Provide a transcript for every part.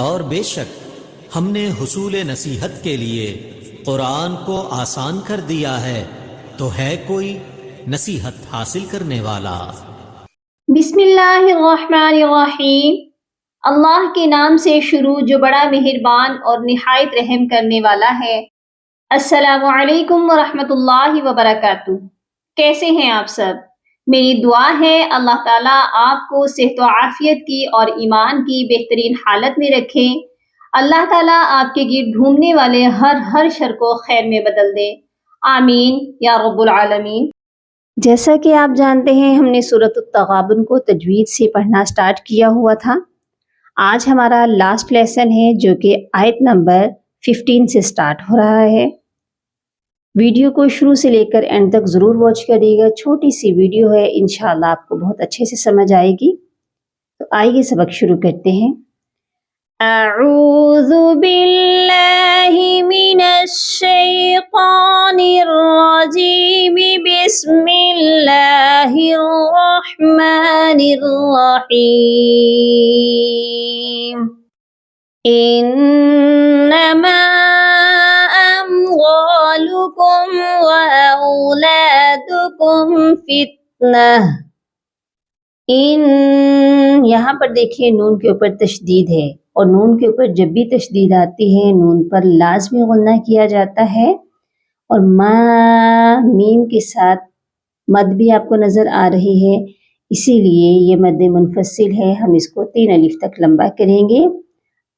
اور بے شک ہم نے حصول نصیحت کے لیے قرآن کو آسان کر دیا ہے، تو ہے کوئی نصیحت حاصل کرنے والا؟ بسم اللہ الرحمن الرحیم۔ اللہ کے نام سے شروع جو بڑا مہربان اور نہایت رحم کرنے والا ہے۔ السلام علیکم ورحمۃ اللہ وبرکاتہ۔ کیسے ہیں آپ سب؟ میری دعا ہے اللہ تعالیٰ آپ کو صحت و عافیت کی اور ایمان کی بہترین حالت میں رکھیں۔ اللہ تعالیٰ آپ کے گرد گھومنے والے ہر شر کو خیر میں بدل دے، آمین یا رب العالمین۔ جیسا کہ آپ جانتے ہیں ہم نے سورۃ التغابن کو تجوید سے پڑھنا سٹارٹ کیا ہوا تھا۔ آج ہمارا لاسٹ لیسن ہے جو کہ آیت نمبر 15 سے سٹارٹ ہو رہا ہے۔ ویڈیو کو شروع سے لے کر اینڈ تک ضرور واچ کریے گا، چھوٹی سی ویڈیو ہے، انشاءاللہ آپ کو بہت اچھے سے سمجھ آئے گی۔ تو آئیے سبق شروع کرتے ہیں۔ اعوذ باللہ من الشیطان الرجیم، بسم اللہ الرحمن الرحیم۔ انما اموالکم واولادکم فتنہ۔ یہاں پر دیکھیے نون کے اوپر تشدید ہے، اور نون کے اوپر جب بھی تشدید آتی ہے نون پر لازمی غنہ کیا جاتا ہے، اور ما میم کے ساتھ مد بھی آپ کو نظر آ رہی ہے، اسی لیے یہ مد منفصل ہے، ہم اس کو 3 الف تک لمبا کریں گے۔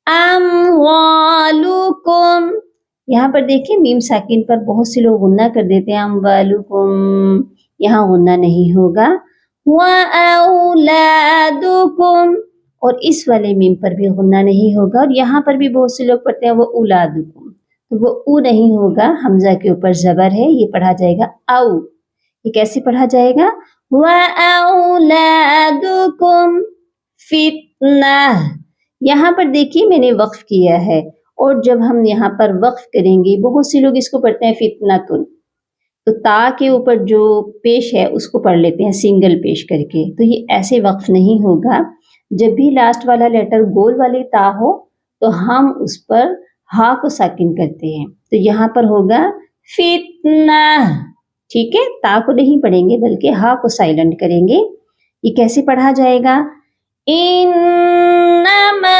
اموالکم، یہاں پر دیکھیں میم ساکن پر بہت سے لوگ غنہ کر دیتے ہیں، اموالکم، یہاں غنہ نہیں ہوگا۔ وَأَوْلَادُكُمْ، اور اس والے میم پر بھی غنہ نہیں ہوگا، اور یہاں پر بھی بہت سے لوگ پڑھتے ہیں وہ اولادکم، تو وہ او نہیں ہوگا، حمزہ کے اوپر زبر ہے، یہ پڑھا جائے گا او۔ یہ کیسے پڑھا جائے گا؟ وَأَوْلَادُكُمْ فِتْنَةٌ۔ یہاں پر دیکھیے میں نے وقف کیا ہے، اور جب ہم یہاں پر وقف کریں گے بہت سے لوگ اس کو پڑھتے ہیں فتنتن، تو تا کے اوپر جو پیش ہے اس کو پڑھ لیتے ہیں سنگل پیش کر کے، تو یہ ایسے وقف نہیں ہوگا۔ جب بھی لاسٹ والا لیٹر گول والی تا ہو تو ہم اس پر ہا کو ساکن کرتے ہیں، تو یہاں پر ہوگا فتنہ، ٹھیک ہے؟ تا کو نہیں پڑھیں گے بلکہ ہا کو سائلنٹ کریں گے۔ یہ کیسے پڑھا جائے گا؟ انما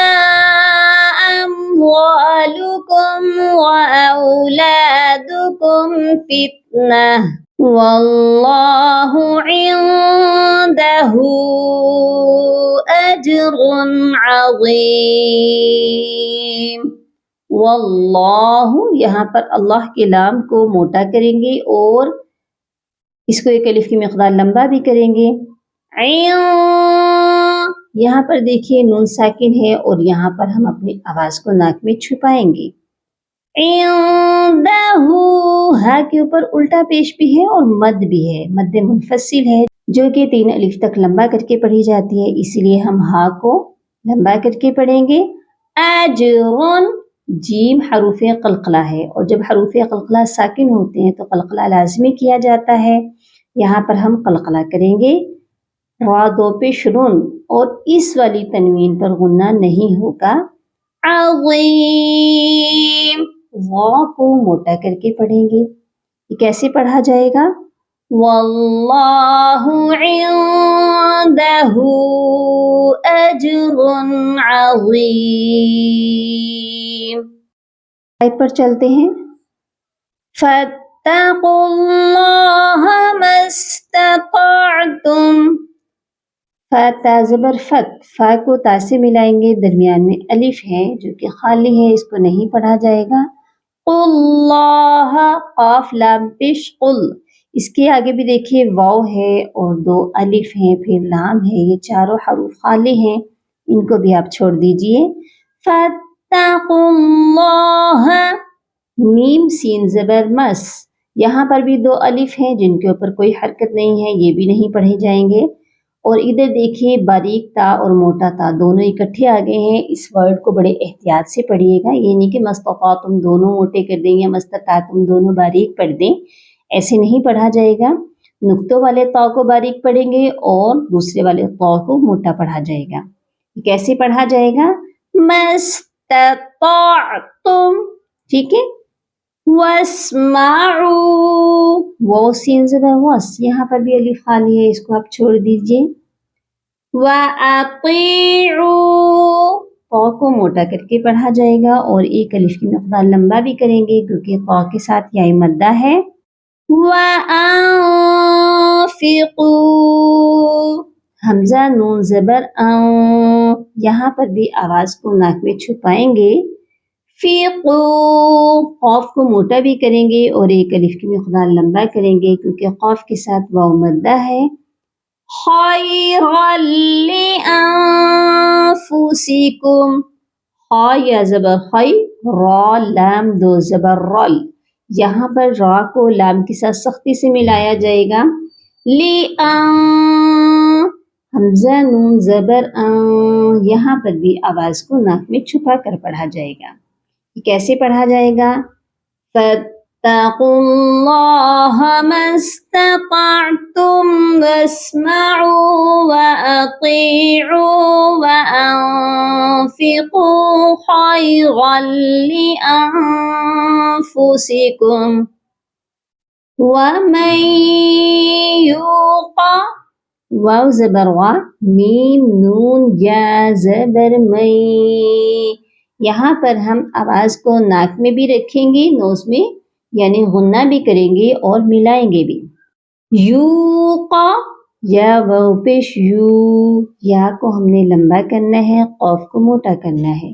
اموالکم واولادکم فتنہ واللہ عندہ اجر عظیم۔ واللہ، یہاں پر اللہ کے لام کو موٹا کریں گے اور اس کو 1 الف کی مقدار لمبا بھی کریں گے۔ یہاں پر دیکھیے نون ساکن ہے، اور یہاں پر ہم اپنی آواز کو ناک میں چھپائیں گے۔ عندہ، ہا کے اوپر الٹا پیش بھی ہے اور مد بھی ہے، مد منفصل ہے جو کہ 3 الف تک لمبا کر کے پڑھی جاتی ہے، اسی لیے ہم ہا کو لمبا کر کے پڑھیں گے۔ اجرن، جیم حروف قلقلہ ہے، اور جب حروف قلقلہ ساکن ہوتے ہیں تو قلقلہ لازمی کیا جاتا ہے، یہاں پر ہم قلقلہ کریں گے۔ را دو پیش رن، اور اس والی تنوین پر غنہ نہیں ہوگا۔ عظیم، وا کو موٹا کر کے پڑھیں گے۔ یہ کیسے پڑھا جائے گا؟ واللہ عندہ اجر عظیم۔ آیت پر چلتے ہیں۔ فاتقوا اللہ ما استطعتم، فا زبر فت، فا کو تا سے ملائیں گے، درمیان میں الف ہے جو کہ خالی ہے، اس کو نہیں پڑھا جائے گا۔ اللہ، قاف لام پیش قل، اس کے آگے بھی دیکھیے واو ہے اور 2 الف ہیں، پھر لام ہے، یہ چاروں حروف خالی ہیں، ان کو بھی آپ چھوڑ دیجئے۔ فاتقوا اللہ، میم سین زبر مس، یہاں پر بھی 2 الف ہیں جن کے اوپر کوئی حرکت نہیں ہے، یہ بھی نہیں پڑھے جائیں گے۔ اور ادھر دیکھیے باریک تا اور موٹا تا دونوں اکٹھے آ گئے ہیں، اس ورڈ کو بڑے احتیاط سے پڑھیے گا، یہ نہیں کہ مستطعتم دونوں موٹے کر دیں یا مستطعتم دونوں باریک پڑھ دیں، ایسے نہیں پڑھا جائے گا۔ نقطوں والے تا کو باریک پڑھیں گے اور دوسرے والے تا کو موٹا پڑھا جائے گا۔ کیسے پڑھا جائے گا؟ استطعتم، ٹھیک ہے. واسمعوا، وہ سین زبر وس، یہاں پر بھی الف خالی ہے، اس کو آپ چھوڑ دیجئے. وَأَطِيعُوا، قا کو موٹا کر کے پڑھا جائے گا اور ایک الف کی مقدار لمبا بھی کریں گے کیونکہ قا کے ساتھ یا مدہ ہے. وَأَنفِقُوا، حمزہ نون زبر یہاں پر بھی آواز کو ناک میں چھپائیں گے. فِقُوا، قاف کو موٹا بھی کریں گے اور ایک الف کی مقدار لمبا کریں گے کیونکہ قاف کے ساتھ واو مدہ ہے. خَيْرًا لِأَنفُسِكُمْ، خا یا زبر خی، را لام دو زبر رل، یہاں پر را کو لام کے ساتھ سختی سے ملایا جائے گا. حمزہ نون زبر یہاں پر بھی آواز کو ناک میں چھپا کر پڑھا جائے گا. یہ کیسے پڑھا جائے گا؟ فَاتَّقُوا اللَّهَ مَا اسْتَطَعْتُمْ وَاسْمَعُوا وَأَطِيعُوا وَأَنفِقُوا خَيْرًا لِأَنفُسِكُمْ وَمَن يُوقَ، واو زبر وا، میم نون یا زبر مئی، یہاں پر ہم آواز کو ناک میں بھی رکھیں گے، نوز میں، یعنی غنہ بھی کریں گے اور ملائیں گے بھی. یوقا، یا واو پیش یو، یا کو ہم نے لمبا کرنا ہے، قاف کو موٹا کرنا ہے.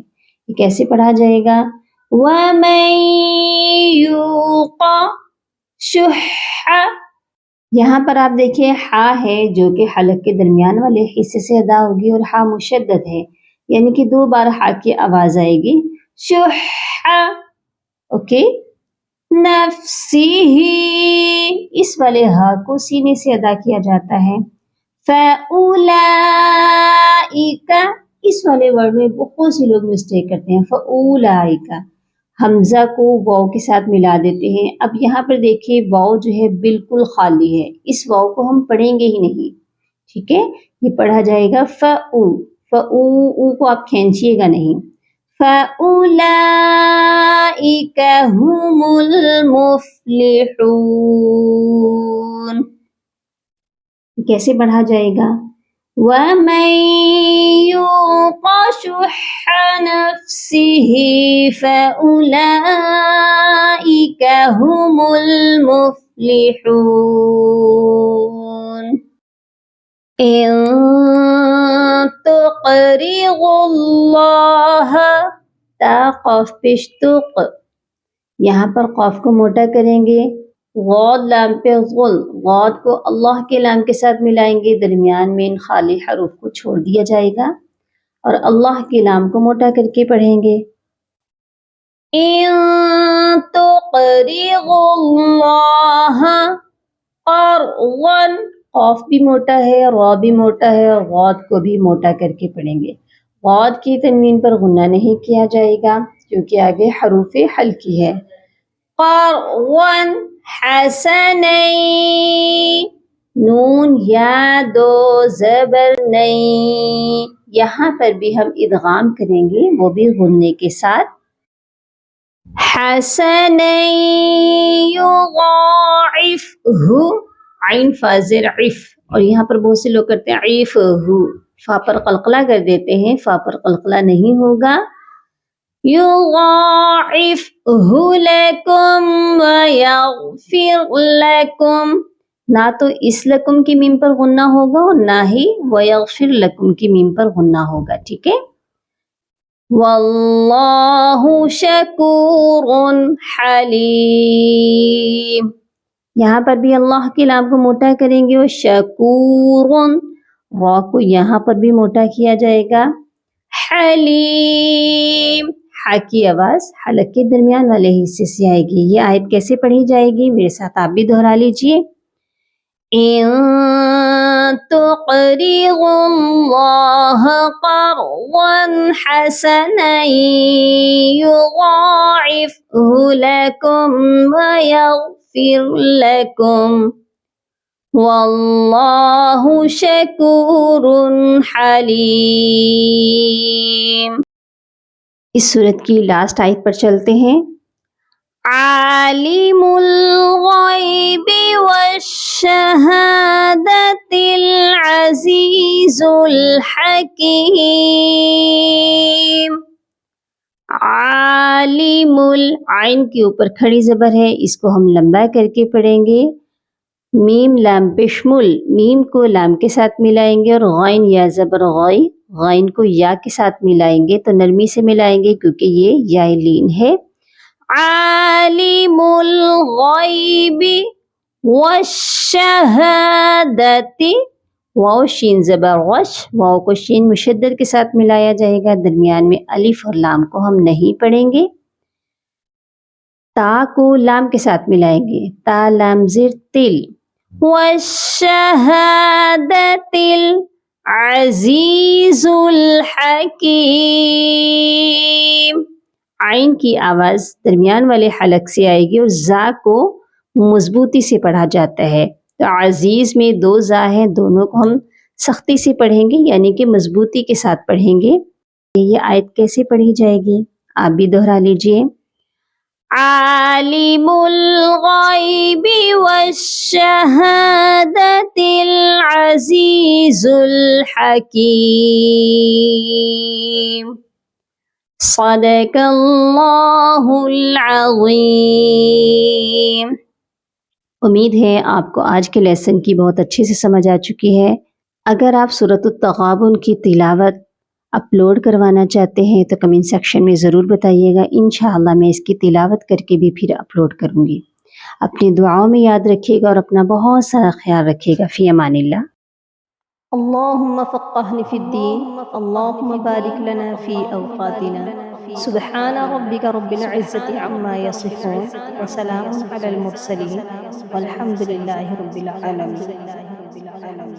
یہ کیسے پڑھا جائے گا؟ وَمَن یوق شُحَّ، یہاں پر آپ دیکھیں ہا ہے جو کہ حلق کے درمیان والے حصے سے ادا ہوگی اور ہا مشدد ہے، یعنی کہ 2 بار ہا کی آواز آئے گی. شُحَّ، اوکے. نَفْسِهِ، اس والے ہا کو سینے سے ادا کیا جاتا ہے. فَأُولَئِكَ، اس والے ورڈ میں بہت سے لوگ مسٹیک کرتے ہیں. فَأُولَئِكَ، حمزہ کو واو کے ساتھ ملا دیتے ہیں. اب یہاں پر دیکھیے واو جو ہے بالکل خالی ہے، اس واو کو ہم پڑھیں گے ہی نہیں، ٹھیک ہے. یہ پڑھا جائے گا فَأُو، فَأُو کو آپ کھینچیے گا نہیں. فَأُولَئِكَ هُمُ الْمُفْلِحُونَ، کیسے پڑھا جائے گا؟ وَمَن يُوقَ شُحَّ نَفْسِهِ فَأُولَئِكَ هُمُ الْمُفْلِحُونَ. إِن تُقْرِضُوا اللَّهَ، تا قاف پیش تق، یہاں پر قاف کو موٹا کریں گے، غاد لام پہ غل، غاد کو اللہ کے لام کے ساتھ ملائیں گے، درمیان میں ان خالی حروف کو چھوڑ دیا جائے گا اور اللہ کے لام کو موٹا کر کے پڑھیں گے. إِن تُقْرِضُوا اللَّهَ قَرْضًا، قاف بھی موٹا ہے، را بھی موٹا ہے، غاد کو بھی موٹا کر کے پڑھیں گے. غاد کی تنوین پر غنہ نہیں کیا جائے گا کیونکہ آگے حروف حلقی ہے. قَرْضًا حَسَنًا، نون یا دو زبر نئی، یہاں پر بھی ہم ادغام کریں گے، وہ بھی غنے کے ساتھ. حَسَنًا يُضَاعِفْهُ، عین فا زیر عف، اور یہاں پر بہت سے لوگ کرتے ہیں عیف ہو، فا پر قلقلہ کر دیتے ہیں، فا پر قلقلہ نہیں ہوگا. يُضَاعِفْهُ لَكُمْ وَيَغْفِرْ لَكُمْ، نہ تو اس لکم کی میم پر غنہ ہوگا اور نہ ہی وَيَغْفِرْ لَكُمْ کی میم پر غنہ ہوگا، ٹھیک ہے. وَاللَّهُ شَكُورٌ حَلِيمٌ، یہاں پر بھی اللہ کے لام کو موٹا کریں گے اور شکورن، را کو یہاں پر بھی موٹا کیا جائے گا. حلیم، ہا کی آواز حلق کے درمیان والے حصے سے آئے گی. یہ آیت کیسے پڑھی جائے گی؟ میرے ساتھ آپ بھی دہرا لیجئے. إِن تُقْرِضُوا اللَّهَ قَرْضًا حَسَنًا يُضَاعِفْهُ لَكُمْ وَيَغْفِرْ لَكُمْ وَاللَّهُ شَكُورٌ حَلِيمٌ. اس صورت کی لاسٹ آیت پر چلتے ہیں. عالم الغیب والشہادۃ العزیز الحکیم. عالم العین کے اوپر کھڑی زبر ہے، اس کو ہم لمبا کر کے پڑھیں گے. میم لام بشمل، میم کو لام کے ساتھ ملائیں گے، اور غین یا زبر غائی، غین کو یا کے ساتھ ملائیں گے تو نرمی سے ملائیں گے کیونکہ یہ یا لین ہے. عالم الغیب والشہادۃ، واو شین زبر غش، واو کو شین مشدد کے ساتھ ملایا جائے گا، درمیان میں الف اور لام کو ہم نہیں پڑھیں گے. تا کو لام کے ساتھ ملائیں گے، تا لام زیر تل. والشہادۃ العزیز الحکیم. عین کی آواز درمیان والے حلق سے آئے گی اور زا کو مضبوطی سے پڑھا جاتا ہے. تو عزیز میں دو زا ہیں، دونوں کو ہم سختی سے پڑھیں گے، یعنی کہ مضبوطی کے ساتھ پڑھیں گے. یہ آیت کیسے پڑھی جائے گی آپ بھی دہرا لیجئے. عالم الغیب والشہادۃ العزیز الحکیم. صدق اللہ العظیم. امید ہے آپ کو آج کے لیسن کی بہت اچھے سے سمجھ آ چکی ہے. اگر آپ سورۃ التغابن کی تلاوت اپلوڈ کروانا چاہتے ہیں تو کمنٹ سیکشن میں ضرور بتائیے گا، انشاءاللہ میں اس کی تلاوت کر کے بھی پھر اپلوڈ کروں گی. اپنی دعاؤں میں یاد رکھیے گا اور اپنا بہت سارا خیال رکھیے گا. فی امان اللہ. اللہم فقہنا فی الدین، اللہم بارک لنا فی اوقاتنا. سبحان ربک رب العزت عما یصفون وسلام علی المرسلین والحمد للہ رب العالمین.